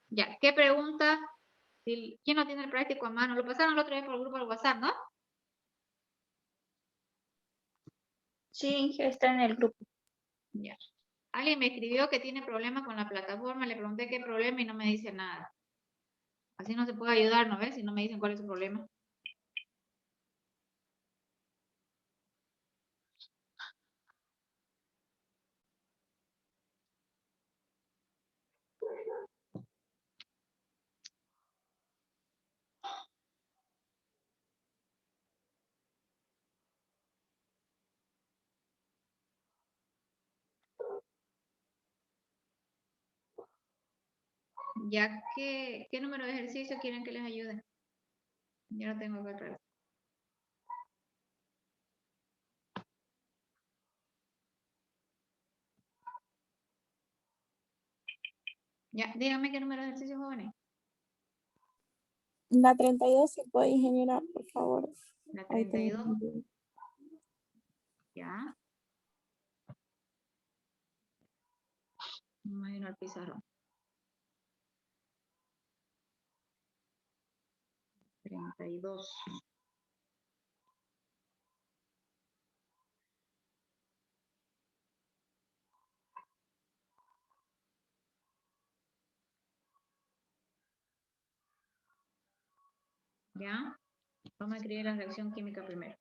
Ya, ¿qué pregunta? ¿Quién no tiene el práctico a mano? Lo pasaron el otro día por el grupo de WhatsApp, ¿no? Sí, está en el grupo. Ya. Alguien me escribió que tiene problemas con la plataforma, le pregunté qué problema y no me dice nada. Así no se puede ayudar, ¿no ves? Si no me dicen cuál es su problema. Ya que, ¿qué número de ejercicio quieren que les ayude? Yo no tengo que atrás. Ya, díganme qué número de ejercicio, jóvenes. La 32, si puede, ingeniera, por favor. La Ahí tengo. 32. Ya. Me imagino el pizarrón. 32. ¿Ya? Vamos a escribir la reacción química primero.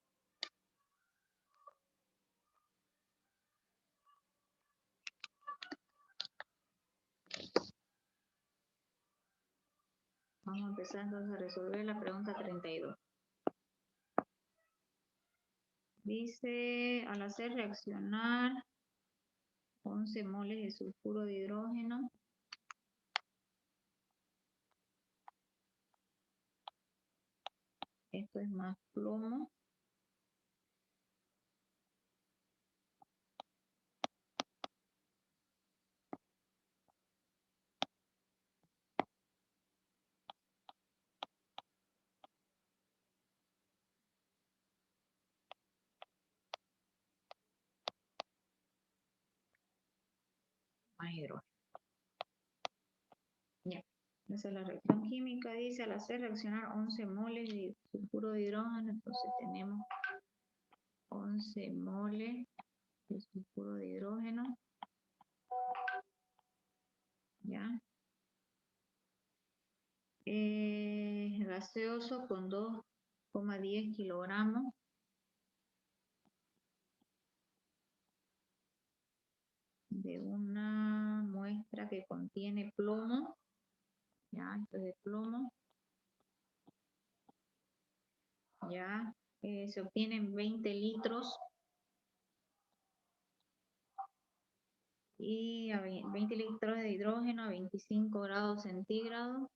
Vamos a empezar entonces a resolver la pregunta 32. Dice, al hacer reaccionar 11 moles de sulfuro de hidrógeno, esto es más plomo, más hidrógeno. Ya. Esa es la reacción química, dice, al hacer reaccionar 11 moles de sulfuro de hidrógeno, entonces tenemos 11 moles de sulfuro de hidrógeno. ¿Ya? Gaseoso con 2,10 kilogramos. De una muestra que contiene plomo. Ya, esto es de plomo. Ya, se obtienen 20 litros. Y a 20 litros de hidrógeno a 25 grados centígrados.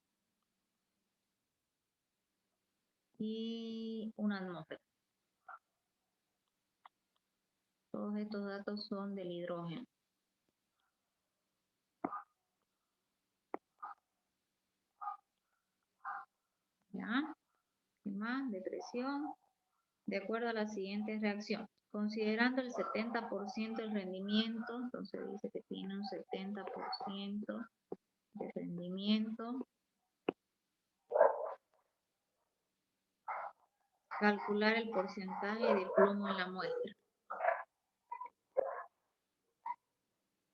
Y una atmósfera. Todos estos datos son del hidrógeno. ¿Ya? ¿Qué más? De presión. De acuerdo a la siguiente reacción. Considerando el 70% del rendimiento, entonces dice que tiene un 70% de rendimiento. Calcular el porcentaje de plomo en la muestra.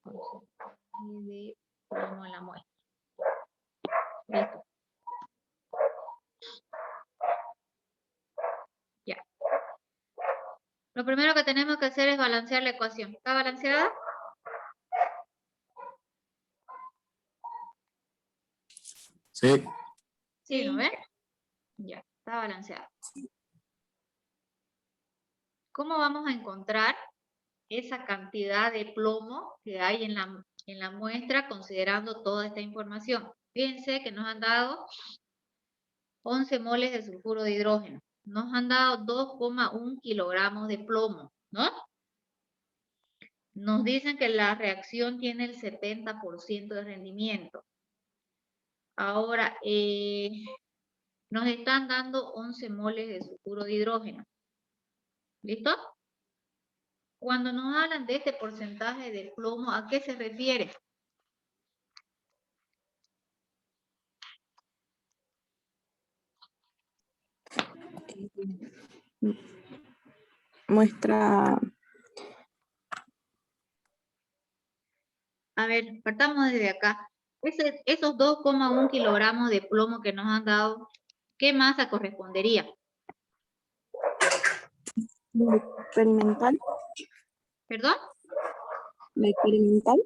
Porcentaje de plomo en la muestra. Listo. Ya. Lo primero que tenemos que hacer es balancear la ecuación. ¿Está balanceada? Sí. Sí, ¿no ven? Ya, está balanceada. ¿Cómo vamos a encontrar esa cantidad de plomo que hay en la muestra considerando toda esta información? Fíjense que nos han dado 11 moles de sulfuro de hidrógeno. Nos han dado 2,1 kilogramos de plomo, ¿no? Nos dicen que la reacción tiene el 70% de rendimiento. Ahora, nos están dando 11 moles de sulfuro de hidrógeno. ¿Listo? Cuando nos hablan de este porcentaje de plomo, ¿a qué se refiere? muestra, A ver, partamos desde acá. Esos 2,1 kilogramos de plomo que nos han dado, ¿qué masa correspondería? la experimental, ¿Perdón? la experimental,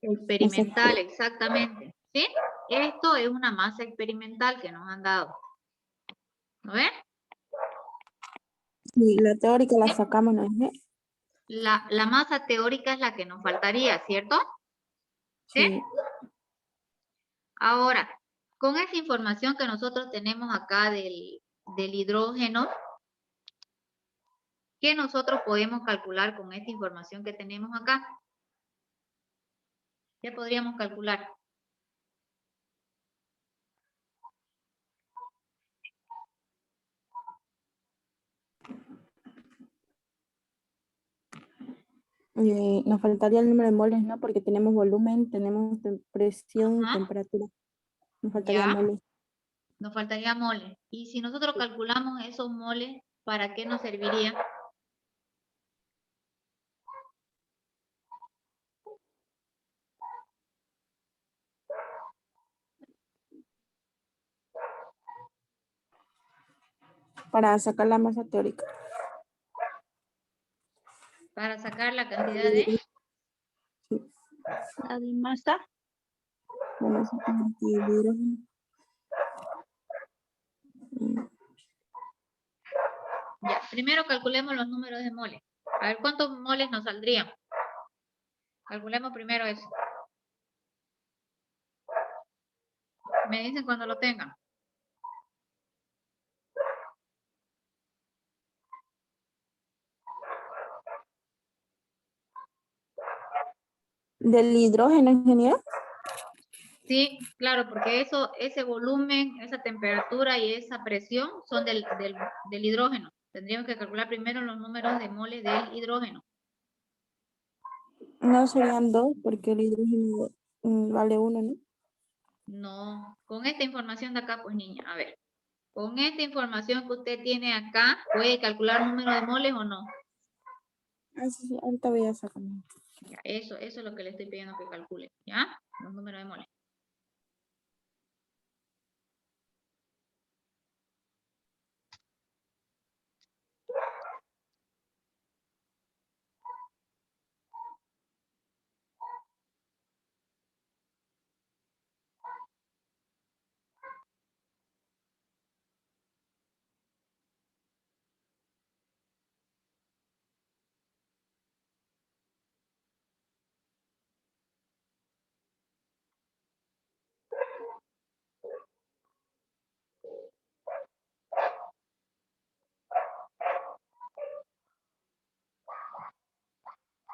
Experimental, exactamente. ¿Sí? Esto es una masa experimental que nos han dado. ¿No ven? sí, la teórica la sacamos, ¿no es? La masa teórica es la que nos faltaría, ¿cierto? ¿Sí? Sí. Ahora, con esa información que nosotros tenemos acá del hidrógeno, ¿qué nosotros podemos calcular con esta información que tenemos acá? ¿Qué podríamos calcular? Nos faltaría el número de moles, ¿no? Porque tenemos volumen, tenemos presión, Ajá. temperatura. Nos faltaría Ya. moles. Nos faltaría moles. Y si nosotros calculamos esos moles, ¿para qué nos serviría? Para sacar la masa teórica. Para sacar la cantidad de... La de masa. La masa teórica del hidrógeno. Ya, primero calculemos los números de moles. A ver, ¿cuántos moles nos saldrían? Calculemos primero eso. Me dicen cuando lo tengan. ¿Del hidrógeno, ingeniero? Sí, claro, porque ese volumen, esa temperatura y esa presión son del hidrógeno. Tendríamos que calcular primero los números de moles del hidrógeno. No serían 2, porque el hidrógeno vale 1, ¿no? No, con esta información de acá, pues niña, a ver. Con esta información que usted tiene acá, ¿puede calcular número de moles o no? Ah, sí, sí, ahorita voy a sacar. Ya, eso es lo que le estoy pidiendo que calcule, ¿ya? Los números de moles.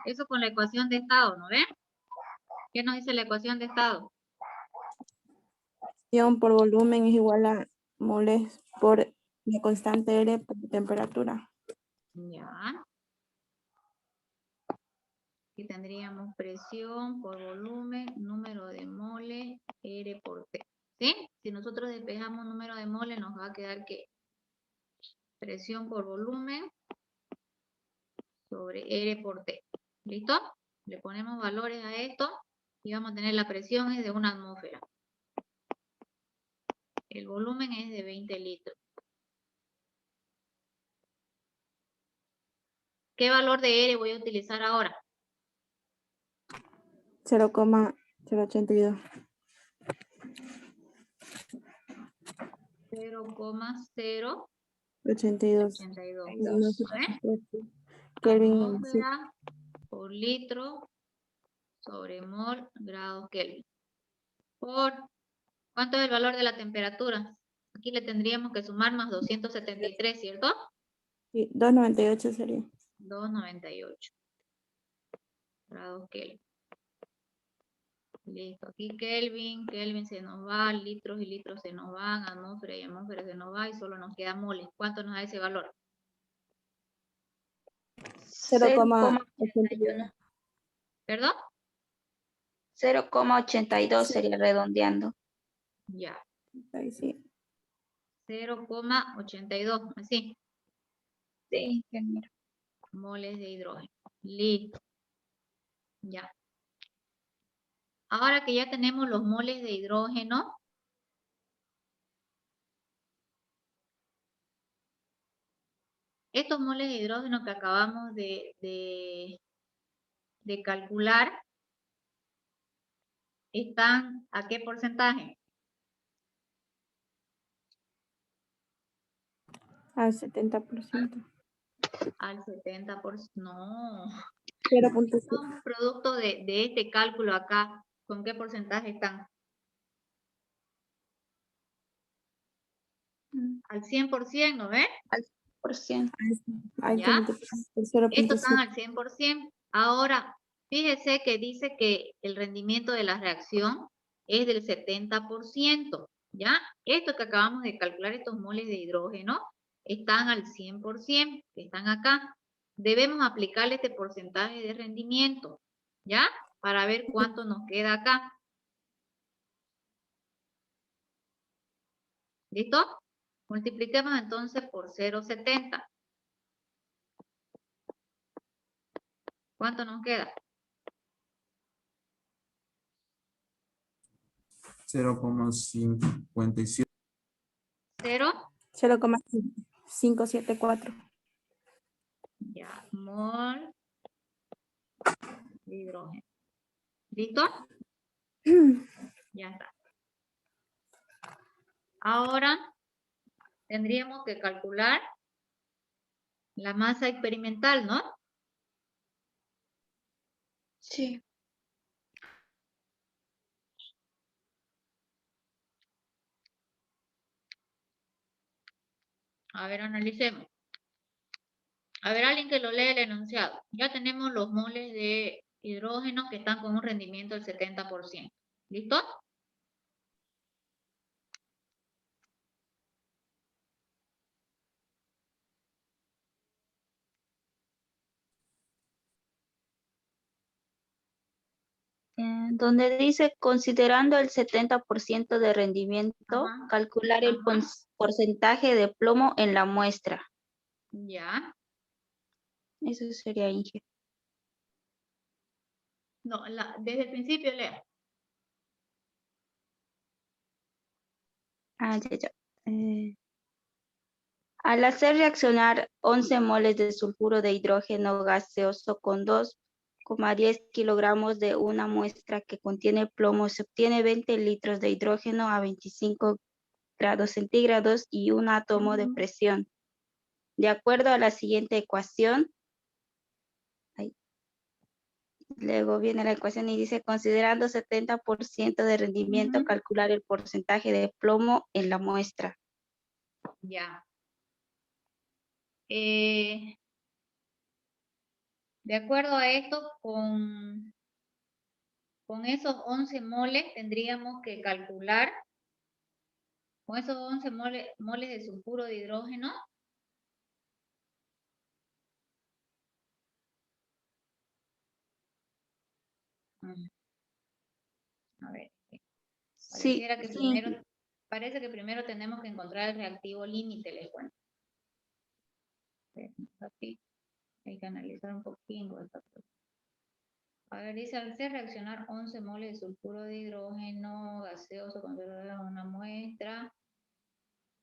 Eso con la ecuación de estado, ¿no ven? ¿Qué nos dice la ecuación de estado? Presión por volumen es igual a moles por la constante R por temperatura. Ya. Aquí tendríamos presión por volumen, número de moles, R por T. ¿Sí? Si nosotros despejamos número de moles, nos va a quedar que presión por volumen sobre R por T. ¿Listo? Le ponemos valores a esto y vamos a tener la presión es de una atmósfera. El volumen es de 20 litros. ¿Qué valor de R voy a utilizar ahora? 0,082. 0,082. 82. Kelvin. Atmósfera por litro sobre mol grados Kelvin. Por, ¿cuánto es el valor de la temperatura? Aquí le tendríamos que sumar más 273, ¿cierto? Sí, 298 sería. 298 grados Kelvin. Listo, aquí Kelvin se nos va, litros y litros se nos van, atmósfera y atmósfera se nos va y solo nos queda moles. ¿Cuánto nos da ese valor? 0,81. ¿Perdón? 0,82 sería redondeando. Ya. Ahí sí. 0,82, así, Sí, ingeniero. moles de hidrógeno. Listo. Ya. Ahora que ya tenemos los moles de hidrógeno, estos moles de hidrógeno que acabamos de calcular, ¿están a qué porcentaje? Al 70%. Al 70%. No. 0.7. Son producto de este cálculo acá. ¿Con qué porcentaje están? Al 100%, ¿no ves? Al 100%. Al ¿Ya? 70%, Estos están 0.7. al 100%. Ahora, fíjese que dice que el rendimiento de la reacción es del 70%. ¿Ya? Esto que acabamos de calcular, estos moles de hidrógeno, están al 100%, que están acá. Debemos aplicarle este porcentaje de rendimiento, ¿ya? Para ver cuánto nos queda acá. ¿Listo? Multipliquemos entonces por 0,70. ¿Cuánto nos queda? 0,57. 0, 0,574. ya, mol de hidrógeno. ¿Listo? Ya está. Ahora tendríamos que calcular la masa experimental, ¿no? Sí. A ver, analicemos. A ver, alguien que lo lea el enunciado. Ya tenemos los moles de hidrógeno que están con un rendimiento del 70%. ¿Listo? Donde dice, considerando el 70% de rendimiento, Ajá. calcular el Ajá. porcentaje de plomo en la muestra. Ya. Eso sería Inge. No, desde el principio lea. Ya. Al hacer reaccionar 11 moles de sulfuro de hidrógeno gaseoso con 2,10 kilogramos de una muestra que contiene plomo, se obtiene 20 litros de hidrógeno a 25 grados centígrados y un átomo de presión. De acuerdo a la siguiente ecuación, luego viene la ecuación y dice, considerando 70% de rendimiento, calcular el porcentaje de plomo en la muestra. Ya. De acuerdo a esto, con esos 11 moles tendríamos que calcular, con esos 11 moles de sulfuro de hidrógeno, a ver, Sí, parece que primero tenemos que encontrar el reactivo límite, les cuento. Aquí hay que analizar un poquito esta cosa. A ver, dice, al hacer reaccionar 11 moles de sulfuro de hidrógeno gaseoso con una muestra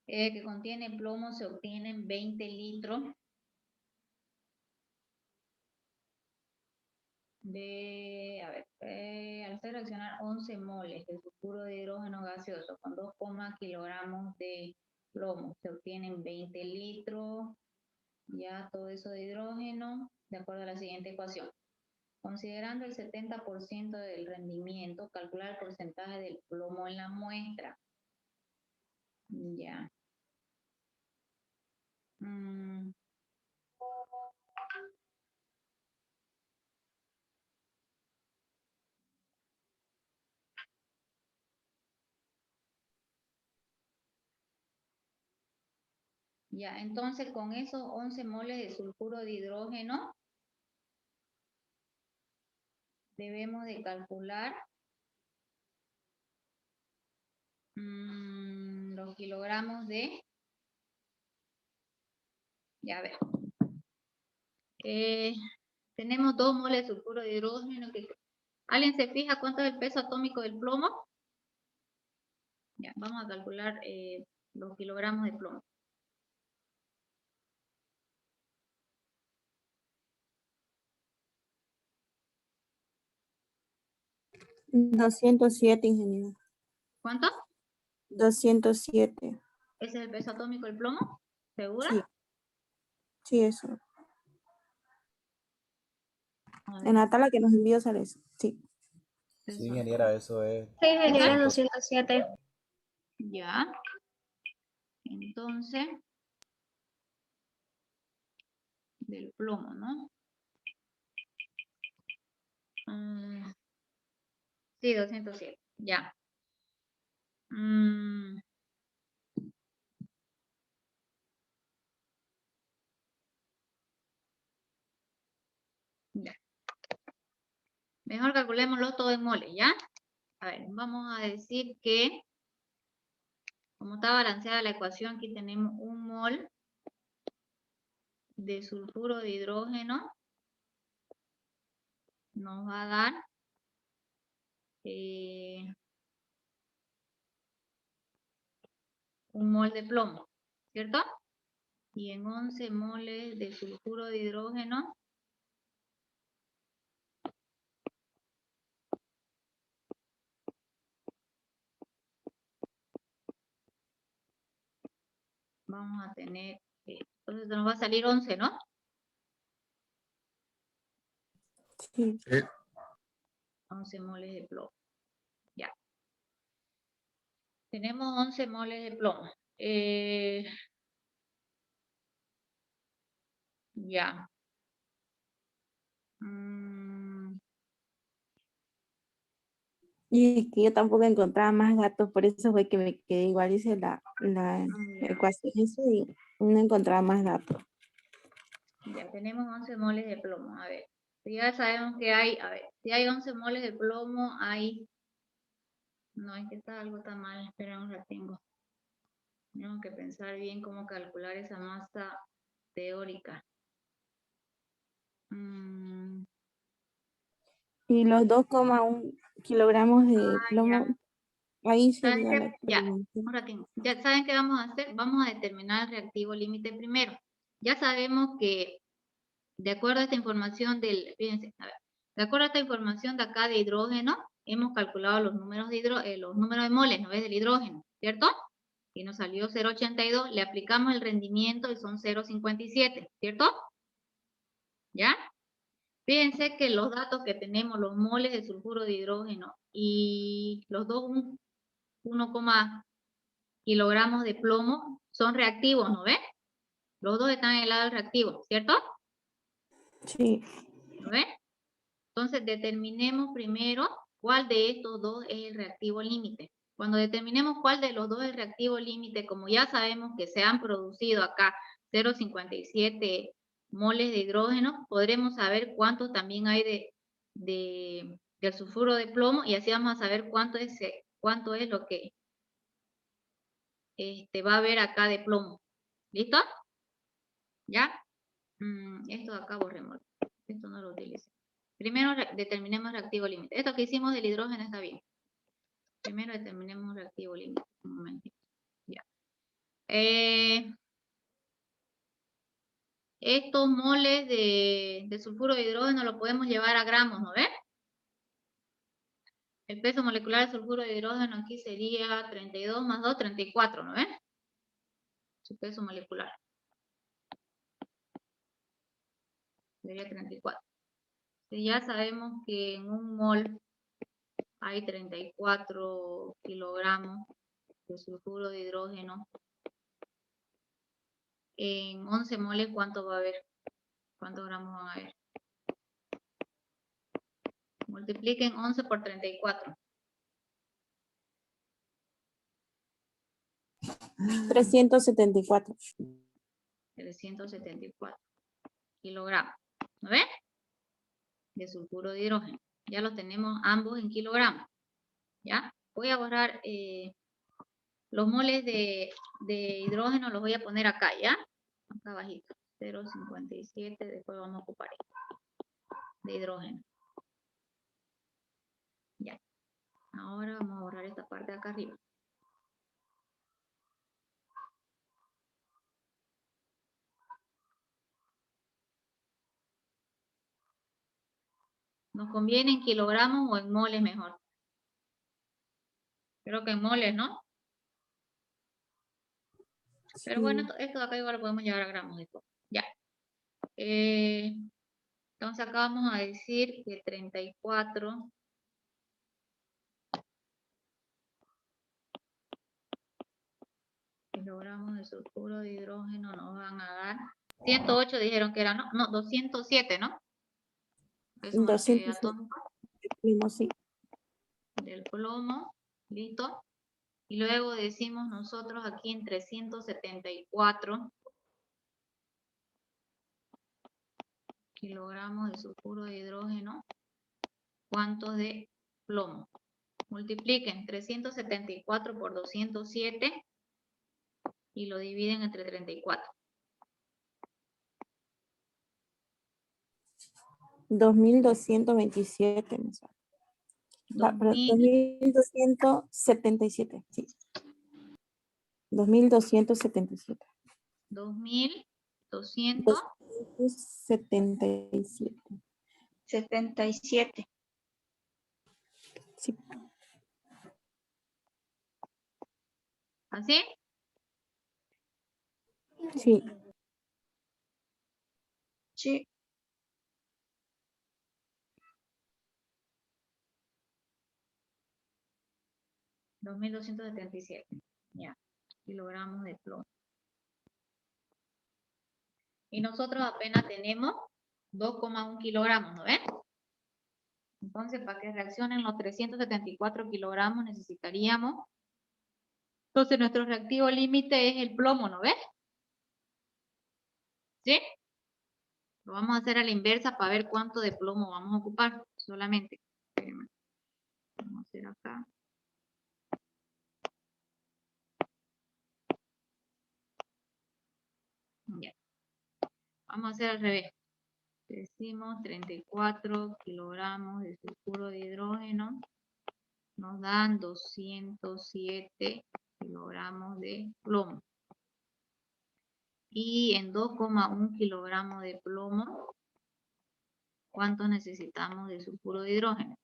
que contiene plomo, se obtienen 20 litros al hacer reaccionar 11 moles de sulfuro de hidrógeno gaseoso con 2, kilogramos de plomo, se obtienen 20 litros, ya todo eso de hidrógeno, de acuerdo a la siguiente ecuación. Considerando el 70% del rendimiento, calcular el porcentaje del plomo en la muestra. Ya. Ya, entonces con esos 11 moles de sulfuro de hidrógeno, debemos de calcular los kilogramos de Ya ver. Tenemos 2 moles de sulfuro de hidrógeno. ¿Alguien se fija cuánto es el peso atómico del plomo? Ya, vamos a calcular los kilogramos de plomo. 207, ingeniero. ¿Cuánto? 207. ¿Ese es el peso atómico del plomo? ¿Segura? Sí. Sí, eso. A ver, En la tabla que nos envió sale eso. Sí. Sí, ingeniera, eso es. Sí, ingeniera, 200. 207. ya. Entonces, del plomo, ¿no? Sí, 207. Ya. Ya. Mejor calculémoslo todo en moles, ¿ya? A ver, vamos a decir que, como está balanceada la ecuación, aquí tenemos 1 mol de sulfuro de hidrógeno. Nos va a dar 1 mol de plomo, ¿cierto? Y en 11 moles de sulfuro de hidrógeno vamos a tener, entonces nos va a salir 11, ¿no? Sí. Sí. 11 moles de plomo. Ya. Tenemos 11 moles de plomo. Ya. Y que yo tampoco encontraba más datos, por eso fue que me quedé igual, hice la Ya. ecuación esa y no encontraba más datos. Ya tenemos 11 moles de plomo. A ver, ya sabemos que hay, a ver, si hay 11 moles de plomo, hay, no, es que está algo tan mal, espera un ratingo. Tenemos que pensar bien cómo calcular esa masa teórica. Y los 2,1 kilogramos de plomo, ahí ¿Saben sería qué? la Ya, experimentación. un ratito. Ya saben qué vamos a hacer. Vamos a determinar el reactivo límite primero. Ya sabemos que, de acuerdo a esta información fíjense, a ver, de acuerdo a esta información de acá de hidrógeno, hemos calculado los números de los números de moles, ¿no ves? Del hidrógeno, ¿cierto? Y nos salió 0,82, le aplicamos el rendimiento y son 0,57, ¿cierto? ¿Ya? Fíjense que los datos que tenemos, los moles de sulfuro de hidrógeno y los dos 1, kilogramos de plomo son reactivos, ¿no ves? Los dos están en el lado del reactivo, ¿cierto? Sí. ¿No ves? Entonces determinemos primero cuál de estos dos es el reactivo límite. Cuando determinemos cuál de los dos es el reactivo límite, como ya sabemos que se han producido acá 0,57 moles de hidrógeno, podremos saber cuánto también hay del sulfuro de plomo y así vamos a saber cuánto es lo que va a haber acá de plomo. ¿Listo? ¿Ya? Esto de acá borremos. Esto no lo utilicé. Primero determinemos el reactivo límite. Esto que hicimos del hidrógeno está bien. Primero determinemos el reactivo límite. Un momentito. Ya. Estos moles de sulfuro de hidrógeno lo podemos llevar a gramos, ¿no ves? El peso molecular del sulfuro de hidrógeno aquí sería 32 más 2, 34, ¿no ves? Su peso molecular. Sería 34. Si ya sabemos que en un mol hay 34 kilogramos de sulfuro de hidrógeno, en 11 moles, ¿cuánto va a haber? ¿Cuántos gramos van a haber? Multipliquen 11 por 34. 374. 374 kilogramos. ¿No ven? De sulfuro de hidrógeno. Ya los tenemos ambos en kilogramos. ¿Ya? Voy a borrar los moles de hidrógeno, los voy a poner acá, ¿ya? Acá abajito. 0,57, después vamos a ocupar esto, de hidrógeno. Ya. Ahora vamos a borrar esta parte de acá arriba. ¿Nos conviene en kilogramos o en moles mejor? Creo que en moles, ¿no? Pero bueno, esto de acá igual lo podemos llevar a gramos después. Ya. Entonces acá vamos a decir que 34 kilogramos de sulfuro de hidrógeno nos van a dar 108, dijeron que era, no, 207, ¿no? Es un 207 atómico sí. del plomo, listo. Y luego decimos nosotros aquí en 374 kilogramos de sulfuro de hidrógeno, ¿cuántos de plomo? Multipliquen 374 por 207 y lo dividen entre 34. 2227. 2277, sí. 2277. 2277. 77. Sí. ¿Así? Sí. Sí. $2,277. Ya. Kilogramos de plomo. Y nosotros apenas tenemos 2,1 kilogramos, ¿no ven? Entonces, para que reaccionen los 374 kilogramos necesitaríamos. Entonces, nuestro reactivo límite es el plomo, ¿no ves? ¿Sí? Lo vamos a hacer a la inversa para ver cuánto de plomo vamos a ocupar solamente. Espérenme. Vamos a hacer acá. Ya. Vamos a hacer al revés. Decimos 34 kilogramos de sulfuro de hidrógeno. Nos dan 207 kilogramos de plomo. Y en 2,1 kilogramos de plomo, ¿cuánto necesitamos de sulfuro de hidrógeno?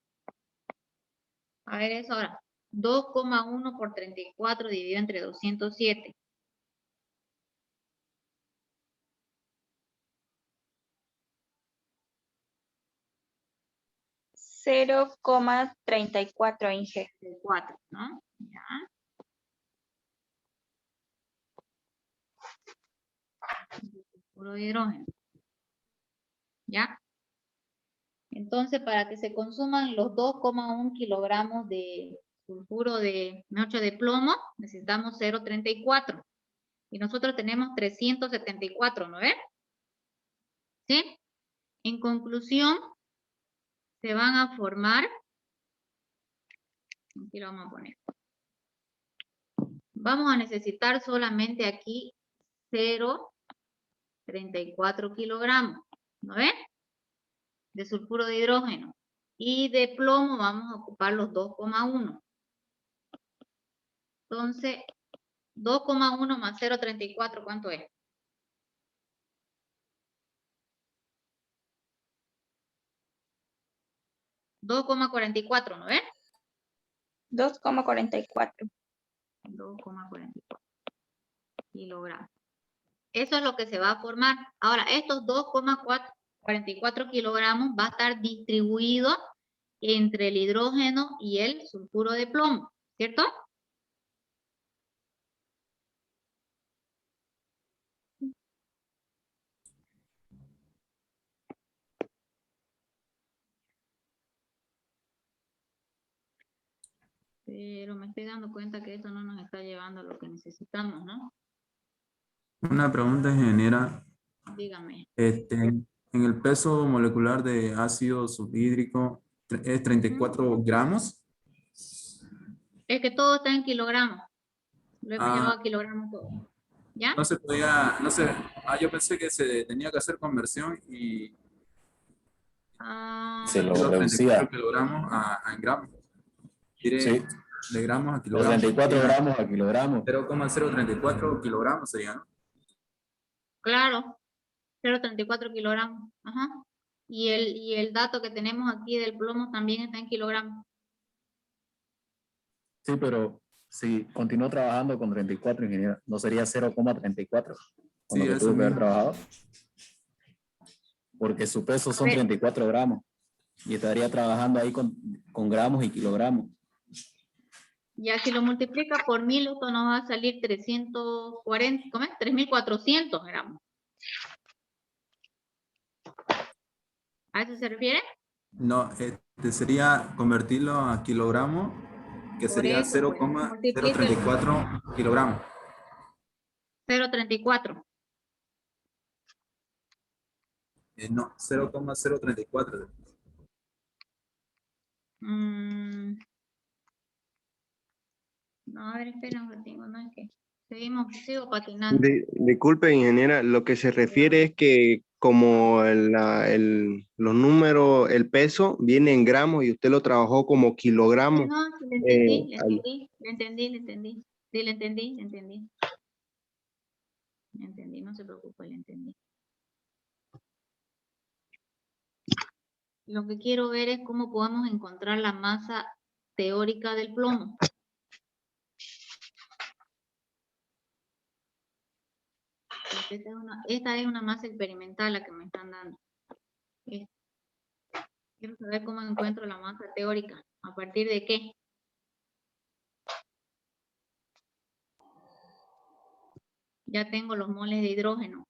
A ver eso ahora. 2,1 por 34 dividido entre 207. 0,34 Inge. 4, ¿no? Ya. Sulfuro de hidrógeno. ¿Ya? Entonces, para que se consuman los 2,1 kilogramos de sulfuro de plomo, necesitamos 0,34. Y nosotros tenemos 374, ¿no ves? ¿Sí? En conclusión, se van a formar, aquí lo vamos a poner. Vamos a necesitar solamente aquí 0,34 kilogramos, ¿no ves? De sulfuro de hidrógeno. Y de plomo vamos a ocupar los 2,1. Entonces, 2,1 más 0,34, ¿cuánto es? 2,44, ¿no ves? 2,44. 2,44 kilogramos. Eso es lo que se va a formar. Ahora, estos 2,44 kilogramos va a estar distribuido entre el hidrógeno y el sulfuro de plomo, ¿cierto? Pero me estoy dando cuenta que esto no nos está llevando a lo que necesitamos, ¿no? Una pregunta, ingeniera. Dígame. En el peso molecular de ácido sulfhídrico es 34 gramos. Es que todo está en kilogramos. Lo hemos llevado Ah, a kilogramos todo. ¿Ya? No se podía, no sé, yo pensé que se tenía que hacer conversión y Se lo de los 34 reducía. kilogramos a en gramos. Diré Sí, de gramos a de kilogramos. 34 gramos a kilogramos. 0,034 kilogramos sería, ¿no? Claro, 0,34 kilogramos. Ajá. Y el dato que tenemos aquí del plomo también está en kilogramos. Sí, pero si continuó trabajando con 34, ingeniero, ¿no sería 0,34 con Sí, lo que eso tuvo que haber mismo. trabajado? Porque su peso A son ver, 34 gramos y estaría trabajando ahí con gramos y kilogramos. ya si lo multiplica por 1000, esto nos va a salir 340, ¿cómo es? 3400 gramos. ¿A eso se refiere? No, sería convertirlo a kilogramos, que Por sería eso, pues, multiplique 0,034 kilogramos. 0,34. No, 0,034. No, a ver, espera un ratito, no es que sigo patinando. Disculpe, ingeniera, lo que se refiere es que como los números, el peso viene en gramos y usted lo trabajó como kilogramos. No, sí, le eh, entendí, al- le entendí, le entendí. Sí, le entendí, le entendí. Le entendí, no se preocupe, le entendí. Lo que quiero ver es cómo podemos encontrar la masa teórica del plomo. Porque esta es una masa experimental la que me están dando. Quiero saber cómo encuentro la masa teórica. ¿A partir de qué? Ya tengo los moles de hidrógeno.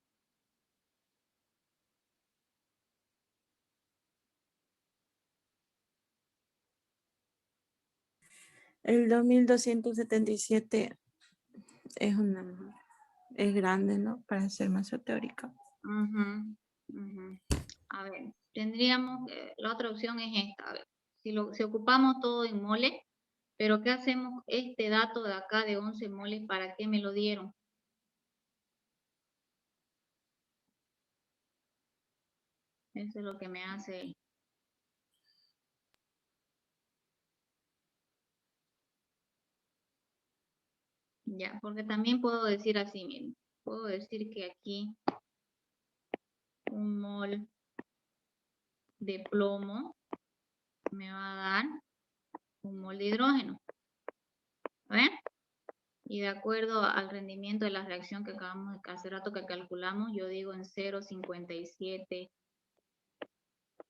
El 2277 es grande, ¿no? Para hacer masa teórica. Ujú, ujú. A ver, tendríamos, la otra opción es esta. A ver, si ocupamos todo en moles, pero ¿qué hacemos? Este dato de acá de 11 moles, ¿para qué me lo dieron? Eso es lo que me hace. Ya, porque también puedo decir así, miren. Puedo decir que aquí un mol de plomo me va a dar un mol de hidrógeno. ¿Ven? Y de acuerdo al rendimiento de la reacción que acabamos de hace rato que calculamos, yo digo en 0,57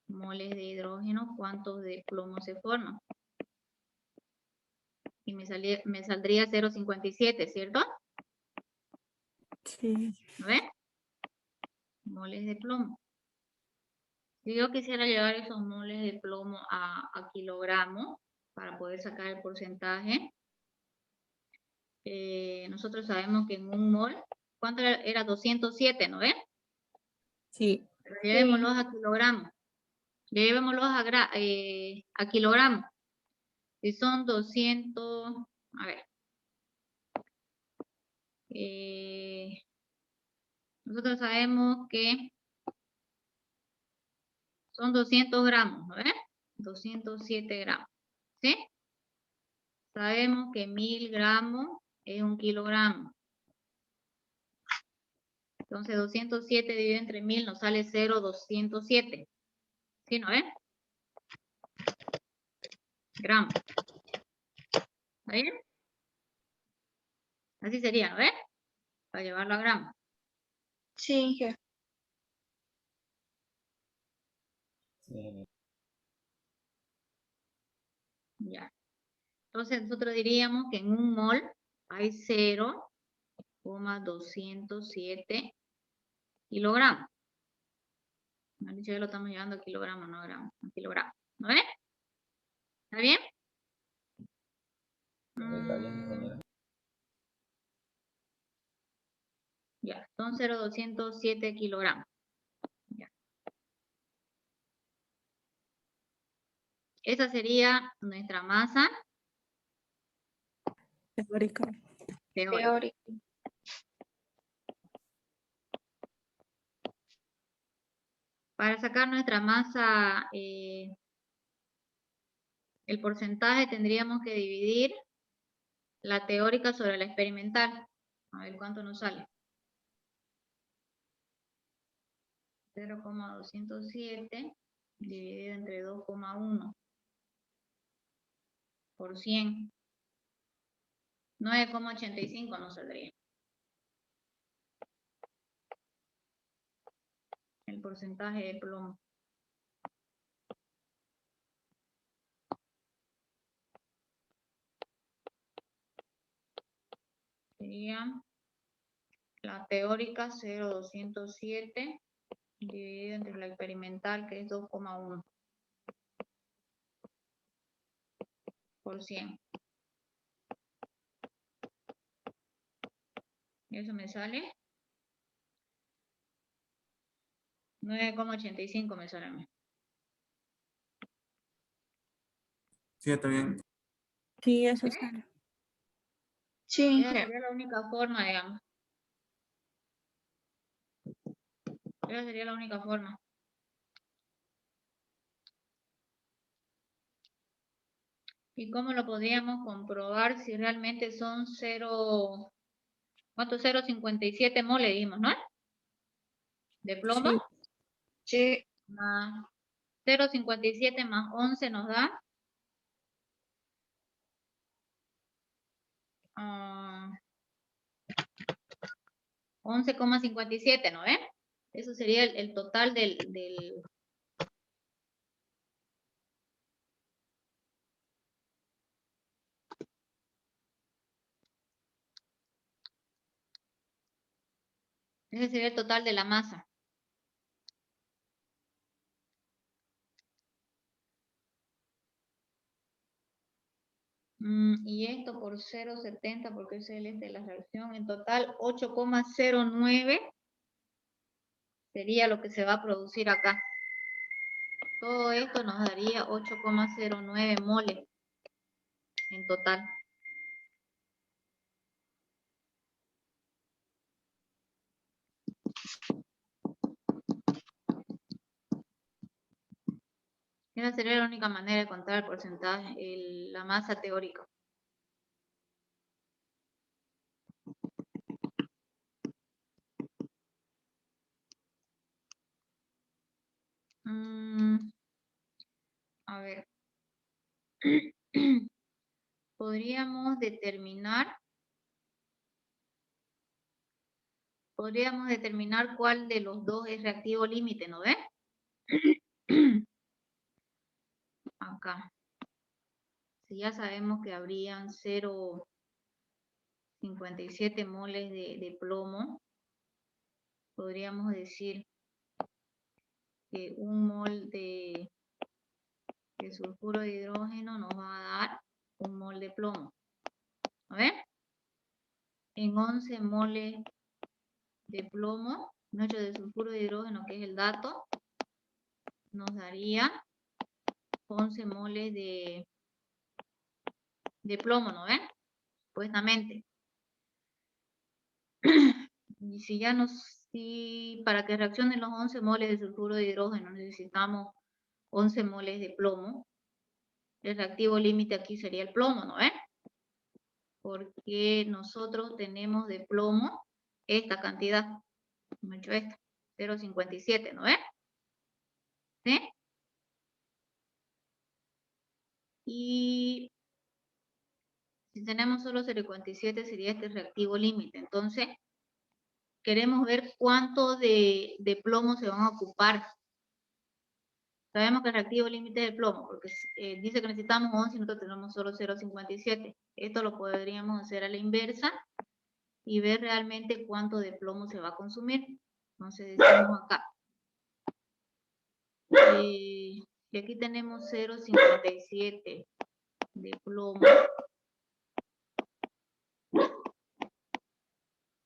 moles de hidrógeno, ¿cuántos de plomo se forman? Y me saldría 0,57, ¿cierto? Sí. ¿Ven? Moles de plomo. Si yo quisiera llevar esos moles de plomo a kilogramos para poder sacar el porcentaje, nosotros sabemos que en un mol, ¿cuánto era? 207, ¿no ven? Sí. Pero llevémoslos a kilogramos. Llevémoslos a kilogramos. Si son 200, a ver. Nosotros sabemos que son 200 gramos, ¿no ven? 207 gramos, ¿sí? Sabemos que 1000 gramos es un kilogramo. Entonces 207 dividido entre 1000 nos sale 0,207. ¿Sí, no ven? Gramos. ¿Está bien? Así sería, ¿no ven? Para llevarlo a gramos. Sí, jefe. Sí, ingeniero. Ya. Entonces nosotros diríamos que en un mol hay 0,207 kilogramos. No, ya lo estamos llevando a kilogramos, no gramos, a kilogramos. ¿No ven? ¿Está bien? Está bien, ingeniero. Ya, son 0,207 kilogramos. Ya. Esa sería nuestra masa Teórica. teórica. Teórico. Para sacar nuestra masa, el porcentaje tendríamos que dividir la teórica sobre la experimental. A ver cuánto nos sale. 0,207 dividido entre 2,1 por 100. 9,85 nos saldría. El porcentaje de plomo. Sería la teórica 0,207 dividido entre la experimental, que es 2,1 por 100. Y eso me sale 9,85 me sale a mí. Sí, está bien. Sí, eso sale. Sí. Esa sería la única forma, digamos. Esa sería la única forma. ¿Y cómo lo podríamos comprobar si realmente son 0, ¿cuánto? 0,57 mole dijimos, ¿no? De plomo. Sí. Más 0,57 más 11 nos da 11,57, ¿no ven? Eso sería el total del... Ese sería el total de la masa. Y esto por 0,70, porque es el de la reacción. En total, 8,09 sería lo que se va a producir acá. Todo esto nos daría 8,09 moles en total. Esa sería la única manera de contar el porcentaje, la masa teórica. A ver. Podríamos determinar cuál de los dos es reactivo límite, ¿no ven? Acá. Si ya sabemos que habrían 0,57 moles de plomo, podríamos decir que un mol de sulfuro de hidrógeno nos va a dar un mol de plomo. ¿No ven? En 11 moles de plomo, 8 de sulfuro de hidrógeno, que es el dato, nos daría 11 moles de plomo, ¿no ven? Supuestamente. Y si para que reaccionen los 11 moles de sulfuro de hidrógeno necesitamos 11 moles de plomo, el reactivo límite aquí sería el plomo, ¿no ven? Porque nosotros tenemos de plomo esta cantidad, hemos hecho esta, 0,57, ¿no ven? ¿Sí? Y si tenemos solo 0,57 sería este reactivo límite. Entonces, queremos ver cuánto de plomo se van a ocupar. Sabemos que el reactivo límite es el plomo, porque dice que necesitamos 11 y nosotros tenemos solo 0,57. Esto lo podríamos hacer a la inversa y ver realmente cuánto de plomo se va a consumir. Entonces decimos acá. Y aquí tenemos 0,57 de plomo.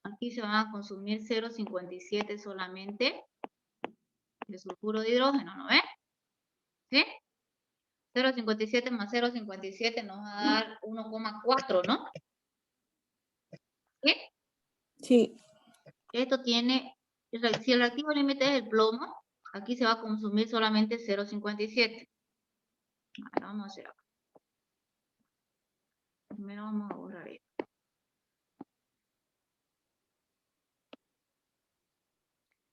Aquí se van a consumir 0,57 solamente de sulfuro de hidrógeno, ¿no ven? ¿Sí? 0,57 más 0,57 nos va a dar 1,4, ¿no? ¿Sí? Sí. Esto tiene, si el reactivo límite es el plomo, aquí se va a consumir solamente 0,57. Ahora vamos a hacer acá. Primero vamos a borrar esto.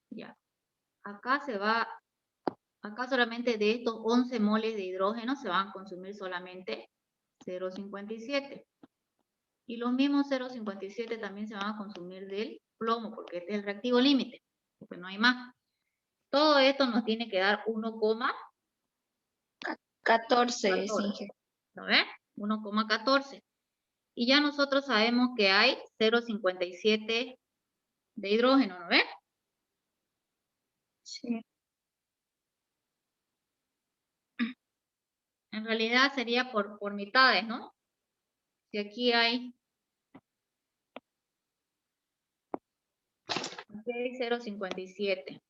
Ya. Acá se va, acá solamente de estos 11 moles de hidrógeno se van a consumir solamente 0,57. Y los mismos 0,57 también se van a consumir del plomo, porque este es el reactivo límite, porque no hay más. Todo esto nos tiene que dar 14, Inge. ¿no ven? 1,14. Y ya nosotros sabemos que hay 0,57 de hidrógeno, ¿no ven? Sí. En realidad sería por mitades, ¿no? Si aquí hay 0,57.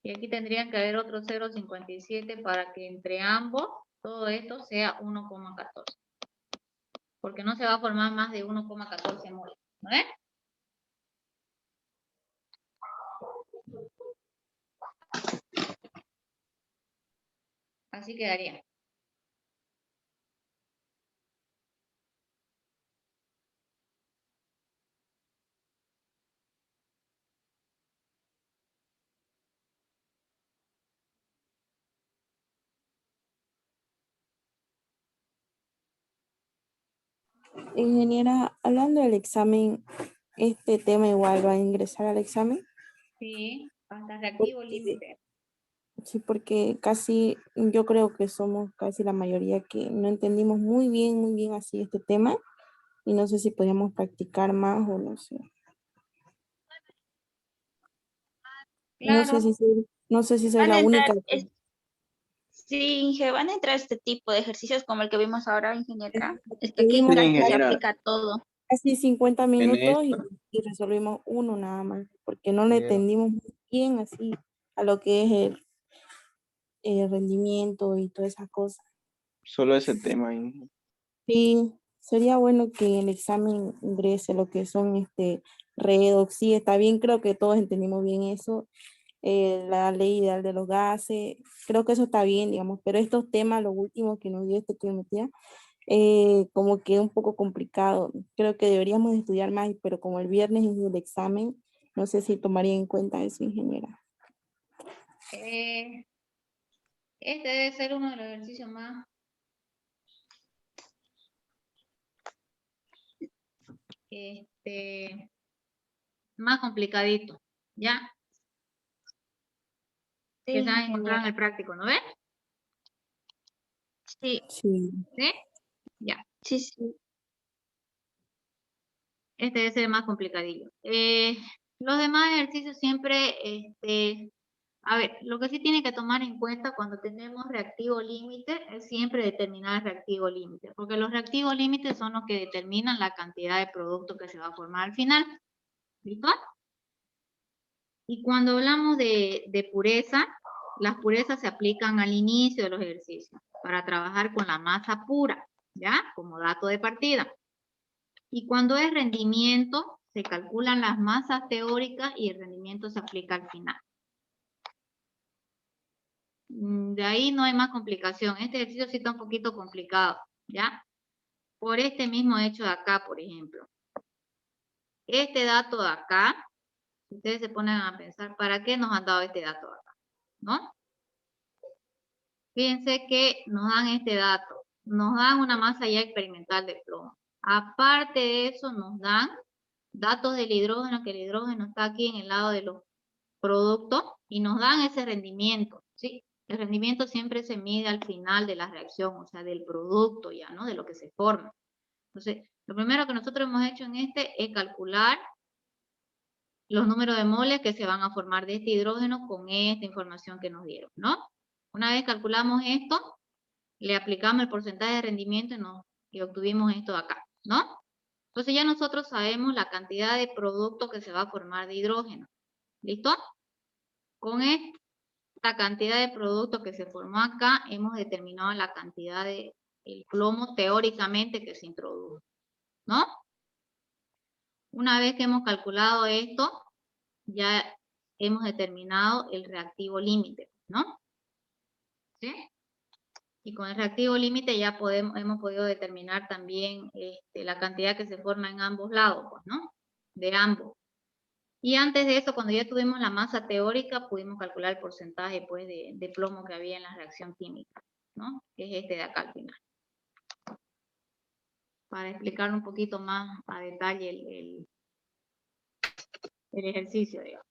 Y aquí tendrían que haber otros 0,57 para que entre ambos todo esto sea 1,14. Porque no se va a formar más de 1,14 moles, ¿no ves? Así quedaría. Ingeniera, hablando del examen, este tema igual va a ingresar al examen. Sí, hasta reactivo límite. Sí, porque casi, yo creo que somos casi la mayoría que no entendimos muy bien así este tema y no sé si podríamos practicar más o no sé. No sé Claro. si soy Van a la entrar, única. sí, Inge, van a entrar este tipo de ejercicios como el que vimos ahora, ingeniera. Es que que aquí vimos Sí, casi se ingeniera. aplica todo. casi 50 En minutos esto, y resolvimos uno nada más, porque no le yeah, entendimos muy bien así a lo que es el rendimiento y todas esas cosas. solo ese tema. Inge. Sí, sería bueno que el examen ingrese lo que son redox. Sí, está bien, creo que todos entendimos bien eso. La ley ideal de los gases, creo que eso está bien, digamos, pero estos temas, los últimos que nos dio que metía, como que un poco complicado. Creo que deberíamos de estudiar más, pero como el viernes es el examen, no sé si tomaría en cuenta eso, ingeniera. Este debe ser uno de los ejercicios más complicadito, ¿ya? Sí, Que se van a encontrar en ingeniera. el práctico, ¿no ven? Sí, Sí, ¿Sí? Ya. sí, sí. Este debe ser el más complicadillo. Los demás ejercicios siempre, a ver, lo que sí tiene que tomar en cuenta cuando tenemos reactivo límite es siempre determinar el reactivo límite, porque los reactivos límites son los que determinan la cantidad de producto que se va a formar al final. ¿Listo? Y cuando hablamos de pureza, las purezas se aplican al inicio de los ejercicios para trabajar con la masa pura, ¿ya? Como dato de partida. Y cuando es rendimiento, se calculan las masas teóricas y el rendimiento se aplica al final. De ahí no hay más complicación. Este ejercicio sí está un poquito complicado, ¿ya? Por este mismo hecho de acá, por ejemplo. Este dato de acá, ustedes se ponen a pensar, ¿para qué nos han dado este dato de acá? ¿No? Fíjense que nos dan este dato. Nos dan una masa ya experimental de plomo. Aparte de eso, nos dan datos del hidrógeno, que el hidrógeno está aquí en el lado de los productos, y nos dan ese rendimiento, ¿sí? El rendimiento siempre se mide al final de la reacción, o sea, del producto ya, ¿no? De lo que se forma. Entonces, lo primero que nosotros hemos hecho en es calcular los números de moles que se van a formar de este hidrógeno con esta información que nos dieron, ¿no? Una vez calculamos esto, le aplicamos el porcentaje de rendimiento y obtuvimos esto de acá, ¿no? Entonces ya nosotros sabemos la cantidad de producto que se va a formar de hidrógeno. ¿Listo? Con esta cantidad de producto que se formó acá, hemos determinado la cantidad de el plomo teóricamente que se introdujo, ¿no? Una vez que hemos calculado esto, ya hemos determinado el reactivo límite, ¿no? ¿Sí? Y con el reactivo límite ya hemos podido determinar también la cantidad que se forma en ambos lados, pues, ¿no? De ambos. Y antes de eso, cuando ya tuvimos la masa teórica, pudimos calcular el porcentaje, pues, de plomo que había en la reacción química, ¿no? Que es este de acá al final. Para explicar un poquito más a detalle el ejercicio, digamos.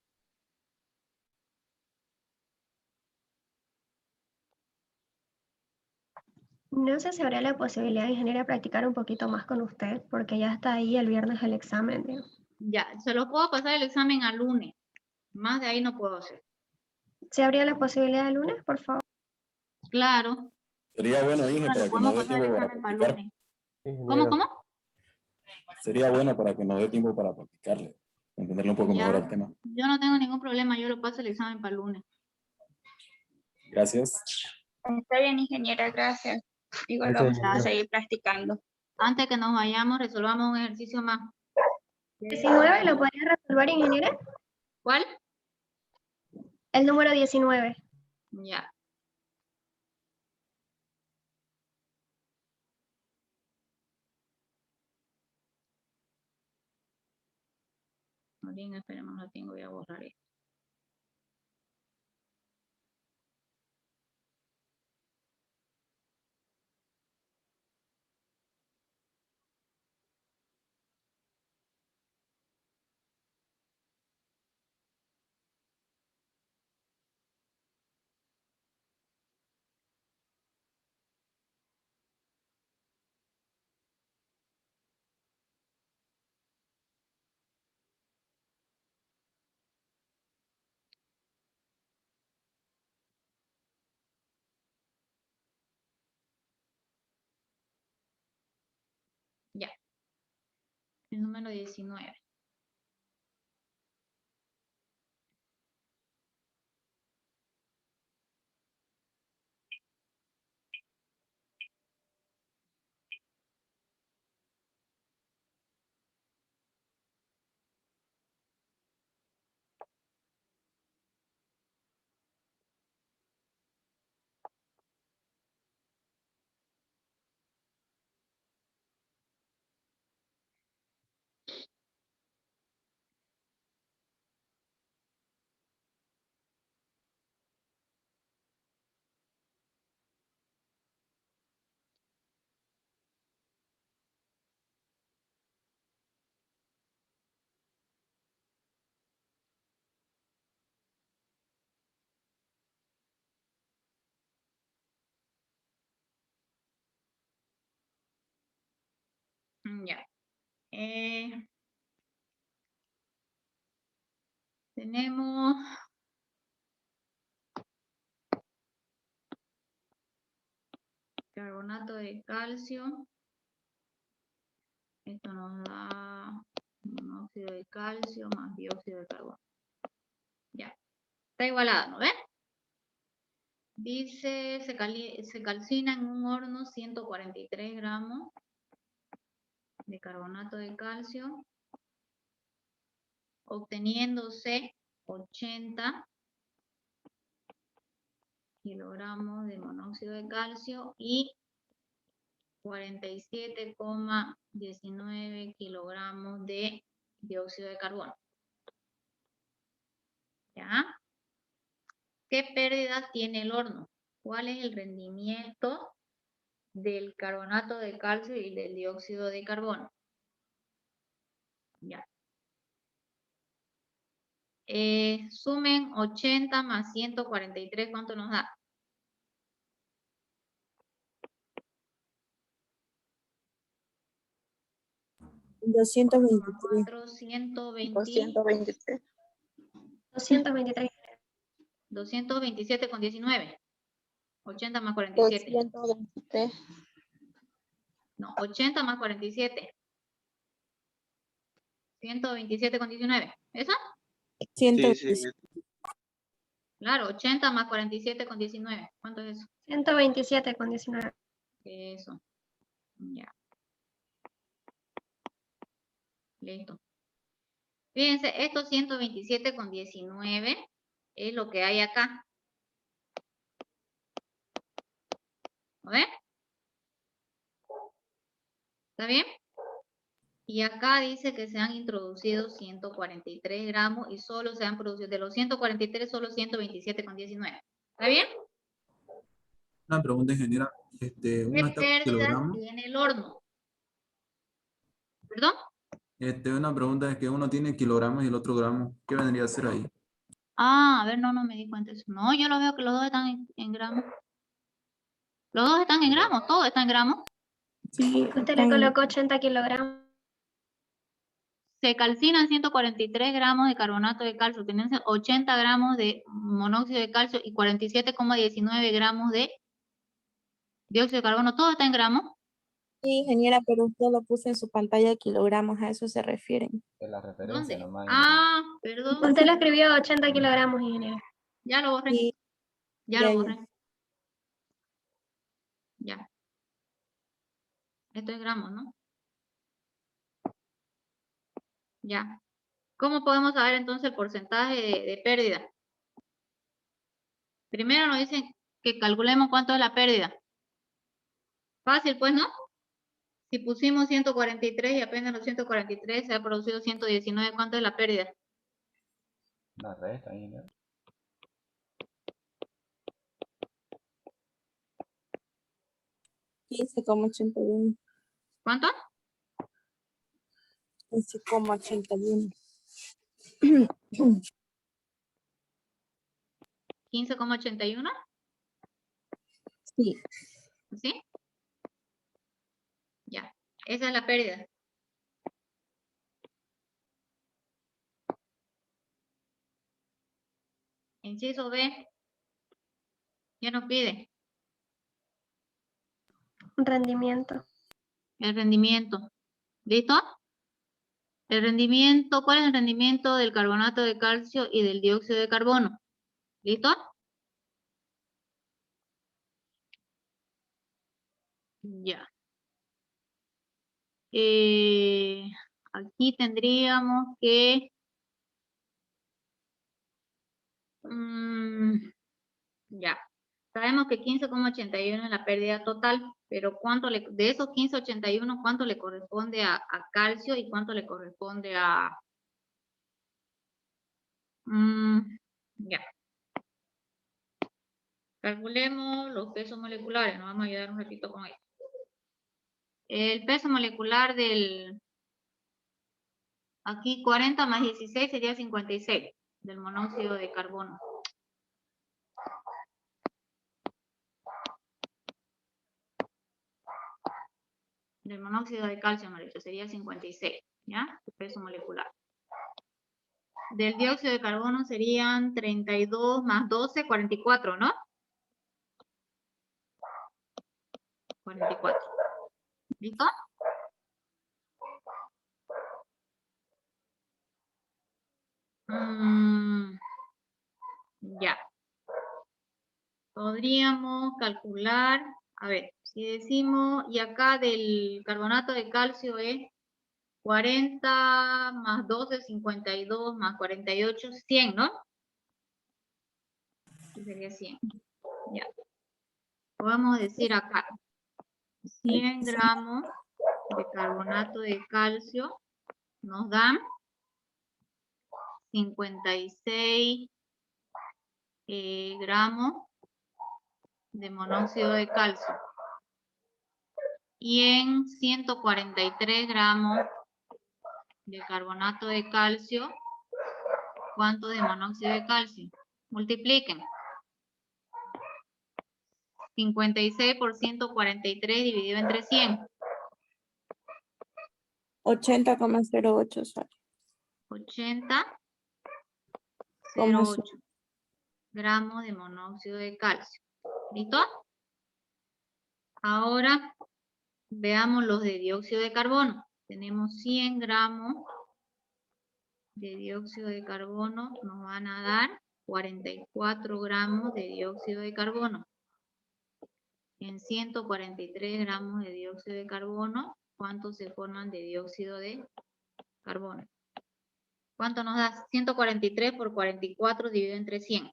No sé si habría la posibilidad, ingeniera, de practicar un poquito más con usted, porque ya está ahí el viernes el examen. Digamos. Ya, se lo puedo pasar el examen al lunes. Más de ahí no puedo hacer. ¿Sí habría la posibilidad el lunes, por favor? Claro. Sería bueno, Inge, Bueno, para que podemos nos dé pasar el tiempo para examen para el practicar. lunes. ¿Cómo? Sería bueno para que nos dé tiempo para practicarle, entenderle un poco mejor Ya, al tema. yo no tengo ningún problema, yo lo paso el examen para el lunes. Gracias. Está bien, ingeniera, gracias. Igual vamos a seguir practicando. Antes que nos vayamos, resolvamos un ejercicio más. 19, ¿lo podría resolver, ingeniera? ¿Cuál? El número 19. Ya. Muy bien, esperemos, no tengo, voy a borrar esto. Ya. El número 19. Ya. Tenemos carbonato de calcio. Esto nos da monóxido de calcio más dióxido de carbono. Ya. Está igualado, ¿no ven? Dice, se calcina en un horno 143 gramos de carbonato de calcio, obteniéndose 80 kilogramos de monóxido de calcio y 47,19 kilogramos de dióxido de carbono. ¿Ya? ¿Qué pérdidas tiene el horno? ¿Cuál es el rendimiento del carbonato de calcio y del dióxido de carbono? Ya. Sumen 80 más 143, ¿cuánto nos da? 223. 420, 223. 227,19. 80 más 47. 223. No, 80 más 47. 127,19. ¿Esa? Sí, 127. Claro, 80 más 47,19. ¿Cuánto es eso? 127,19. Eso. Ya. Listo. Fíjense, estos 127,19 es lo que hay acá. ¿Lo ven? ¿Está bien? Y acá dice que se han introducido 143 gramos y solo se han producido, de los 143, solo 127,19. ¿Está bien? Una pregunta, ingeniera. ¿Qué Uno está con pérdidas kilogramos. tiene el horno? ¿Perdón? Una pregunta es que uno tiene kilogramos y el otro gramos. ¿Qué vendría a ser ahí? Ah, a ver, no me di cuenta de eso. No, yo lo veo que los dos están en gramos. Los dos están en gramos, todo está en gramos. Sí, Usted está le en- colocó 80 kilogramos. Se calcinan 143 gramos de carbonato de calcio, tienen 80 gramos de monóxido de calcio y 47,19 gramos de dióxido de carbono. Todo está en gramos. Sí, ingeniera, pero usted lo puso en su pantalla de kilogramos, a eso se refieren. Es la referencia ¿Dónde? nomás. Ah, perdón. Usted lo escribió 80 kilogramos, ingeniero. Ya lo borré. Sí, Ya ya, lo ya. borré. Ya. Esto es gramos, ¿no? Ya. ¿Cómo podemos saber entonces el porcentaje de pérdida? Primero nos dicen que calculemos cuánto es la pérdida. Fácil, pues, ¿no? Si pusimos 143 y apenas los 143 se ha producido 119, ¿cuánto es la pérdida? La resta, ingeniero. 15,81. ¿Cuánto? 15,81. 15,81. Sí. ¿Sí? Ya. Esa es la pérdida. Inciso B. ¿Qué nos pide? Rendimiento. El rendimiento. ¿Listo? El rendimiento, ¿cuál es el rendimiento del carbonato de calcio y del dióxido de carbono? ¿Listo? Ya. Aquí tendríamos que... ya. Sabemos que 15,81 es la pérdida total, pero de esos 15,81, ¿cuánto le corresponde a calcio y cuánto le corresponde a... ya. Calculemos los pesos moleculares, nos vamos a ayudar un ratito con esto. El peso molecular del... aquí 40 más 16 sería 56 del monóxido de carbono. Del monóxido de calcio, me dicho, sería 56, ¿ya? El peso molecular. Del dióxido de carbono serían 32 más 12, 44, ¿no? 44. ¿Listo? Ya. Podríamos calcular, a ver, si decimos, y acá del carbonato de calcio es 40 más 12, 52 más 48, 100, ¿no? Sería 100. Ya. Vamos a decir acá, 100 gramos de carbonato de calcio nos dan 56 gramos de monóxido de calcio. Y en 143 gramos de carbonato de calcio, ¿cuánto de monóxido de calcio? Multipliquen. 56 por 143 dividido entre 100. 80,08 sale. 80,08 gramos de monóxido de calcio. ¿Listo? Ahora veamos los de dióxido de carbono. Tenemos 100 gramos de dióxido de carbono, nos van a dar 44 gramos de dióxido de carbono. En 143 gramos de dióxido de carbono, ¿cuántos se forman de dióxido de carbono? ¿Cuánto nos da? 143 por 44 dividido entre 100.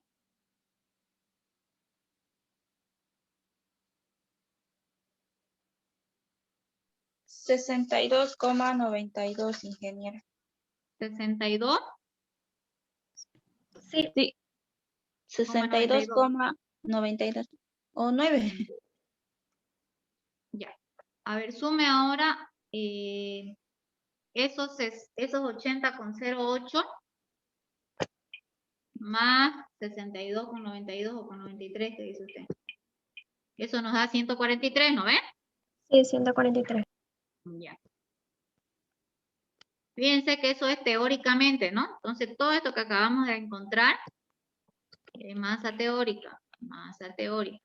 $62,92, ingeniera. 62. Sí, Sí. 62,92. O 9. Ya. A ver, sume ahora esos 80,08 más 62,92 o con 93, ¿qué dice usted? Eso nos da 143, ¿no ve? sí, 143. Ya. Fíjense que eso es teóricamente, ¿no? Entonces, todo esto que acabamos de encontrar es masa teórica, masa teórica.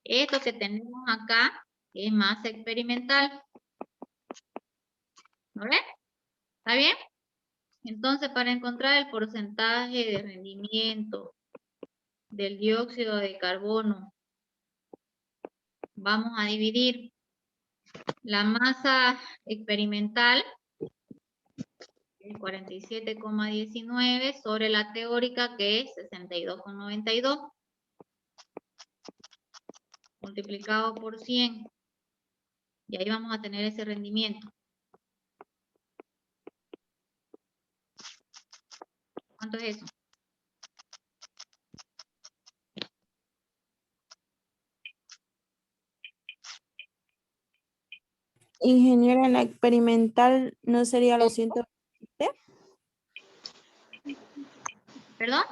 Esto que tenemos acá es masa experimental. ¿No ve? ¿Está bien? Entonces, para encontrar el porcentaje de rendimiento del dióxido de carbono, vamos a dividir la masa experimental, el 47,19, sobre la teórica, que es 62,92, multiplicado por 100. Y ahí vamos a tener ese rendimiento. ¿Cuánto es eso? Ingeniera, en la experimental no sería los 127. ¿Perdón?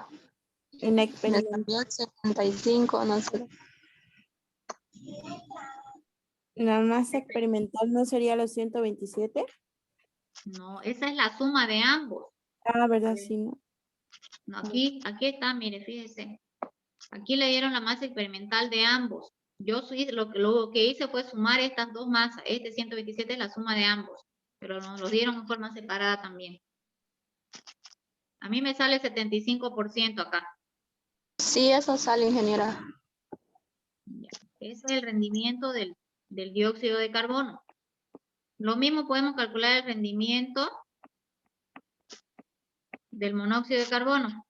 En la experimental, 75, no sé. la masa experimental no sería los 127. No, esa es la suma de ambos. Ah, ¿verdad? Sí, ¿no? No, aquí está, mire, fíjese. Aquí le dieron la masa experimental de ambos. Yo lo que hice fue sumar estas dos masas. Este 127 es la suma de ambos, pero nos lo dieron en forma separada también. A mí me sale 75% acá. Sí, eso sale, ingeniera. Ya. Ese es el rendimiento del dióxido de carbono. Lo mismo podemos calcular el rendimiento del monóxido de carbono.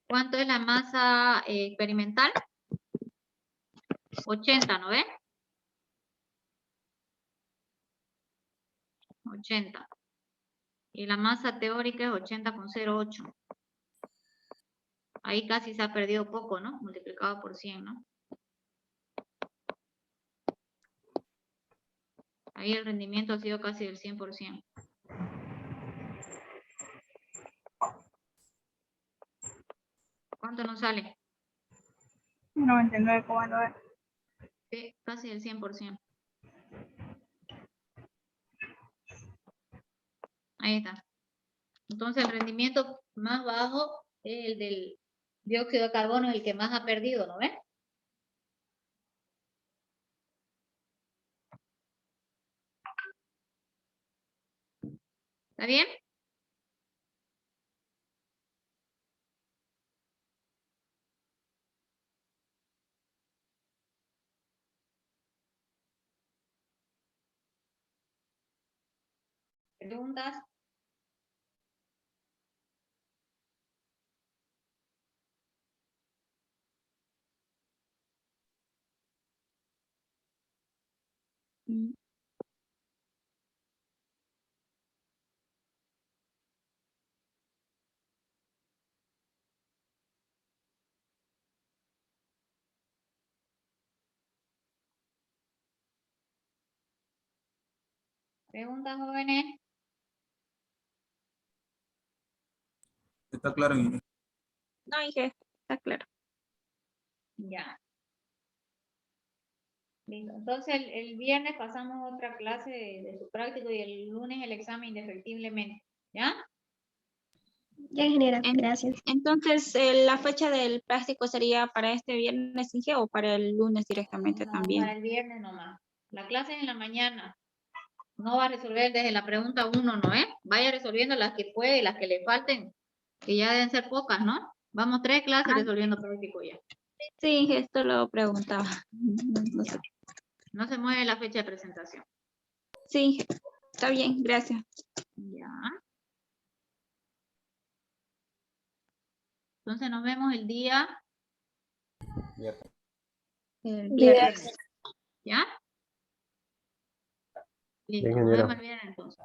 ¿Cuánto es la masa experimental? 80, ¿no ve? 80. Y la masa teórica es 80,08. Ahí casi se ha perdido poco, ¿no? Multiplicado por 100, ¿no? Ahí el rendimiento ha sido casi del 100%. ¿Cuánto nos sale? 99,9. Sí, casi el 100%. Ahí está. Entonces el rendimiento más bajo es el del dióxido de carbono, el que más ha perdido, ¿no ves? ¿Está bien? ¿Preguntas? ¿Preguntas, jóvenes? Está claro. No, Inge, está claro. Ya. Listo. Entonces el viernes pasamos otra clase de su práctico y el lunes el examen indefectiblemente. ¿Ya? Ya, ingeniera, gracias. Entonces, la fecha del práctico sería para este viernes, Inge, o para el lunes directamente No, también. para el viernes nomás. La clase es en la mañana. No va a resolver desde la pregunta 1, ¿no es? Vaya resolviendo las que puede y las que le falten, que ya deben ser pocas, ¿no? Vamos 3 clases resolviendo práctico ya. Sí, Inge, esto lo preguntaba. No sé. No se mueve la fecha de presentación. Sí, está bien, gracias. Ya. Entonces nos vemos el día Viernes. ¿ya? Listo, Bien, nos ingeniera. vemos el viernes entonces.